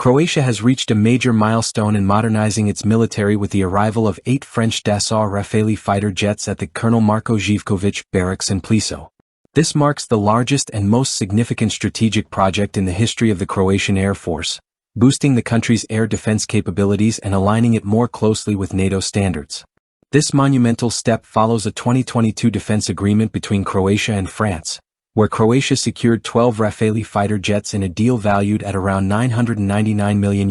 Croatia has reached a major milestone in modernizing its military with the arrival of 8 French Dassault Rafale fighter jets at the Colonel Marko Živković barracks in Pliso. This marks the largest and most significant strategic project in the history of the Croatian Air Force, boosting the country's air defense capabilities and aligning it more closely with NATO standards. This monumental step follows a 2022 defense agreement between Croatia and France, where Croatia secured 12 Rafale fighter jets in a deal valued at around €999 million.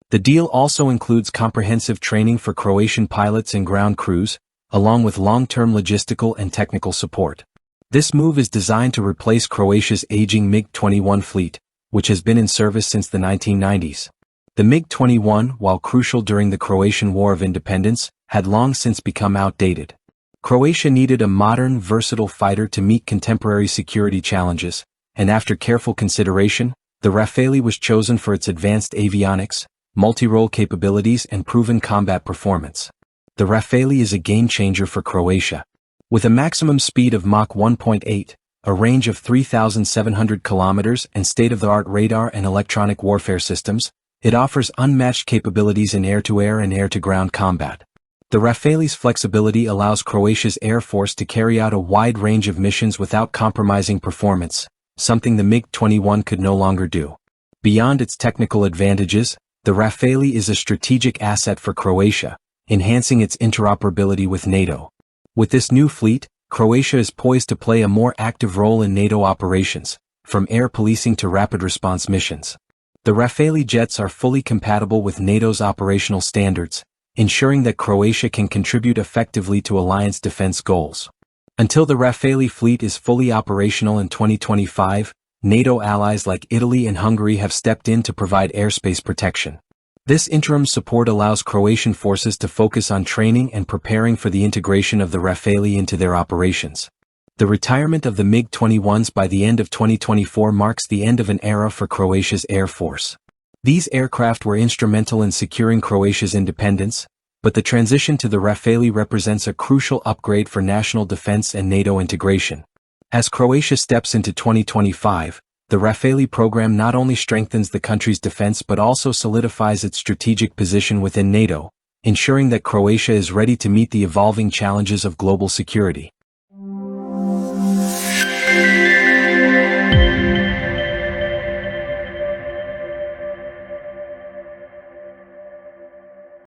The deal also includes comprehensive training for Croatian pilots and ground crews, along with long-term logistical and technical support. This move is designed to replace Croatia's aging MiG-21 fleet, which has been in service since the 1990s. The MiG-21, while crucial during the Croatian War of Independence, had long since become outdated. Croatia needed a modern, versatile fighter to meet contemporary security challenges, and after careful consideration, the Rafale was chosen for its advanced avionics, multirole capabilities and proven combat performance. The Rafale is a game-changer for Croatia. With a maximum speed of Mach 1.8, a range of 3,700 kilometers and state-of-the-art radar and electronic warfare systems, it offers unmatched capabilities in air-to-air and air-to-ground combat. The Rafale's flexibility allows Croatia's Air Force to carry out a wide range of missions without compromising performance, something the MiG-21 could no longer do. Beyond its technical advantages, the Rafale is a strategic asset for Croatia, enhancing its interoperability with NATO. With this new fleet, Croatia is poised to play a more active role in NATO operations, from air policing to rapid response missions. The Rafale jets are fully compatible with NATO's operational standards, ensuring that Croatia can contribute effectively to alliance defense goals. Until the Rafale fleet is fully operational in 2025, NATO allies like Italy and Hungary have stepped in to provide airspace protection. This interim support allows Croatian forces to focus on training and preparing for the integration of the Rafale into their operations. The retirement of the MiG-21s by the end of 2024 marks the end of an era for Croatia's Air Force. These aircraft were instrumental in securing Croatia's independence, but the transition to the Rafale represents a crucial upgrade for national defense and NATO integration. As Croatia steps into 2025, the Rafale program not only strengthens the country's defense but also solidifies its strategic position within NATO, ensuring that Croatia is ready to meet the evolving challenges of global security.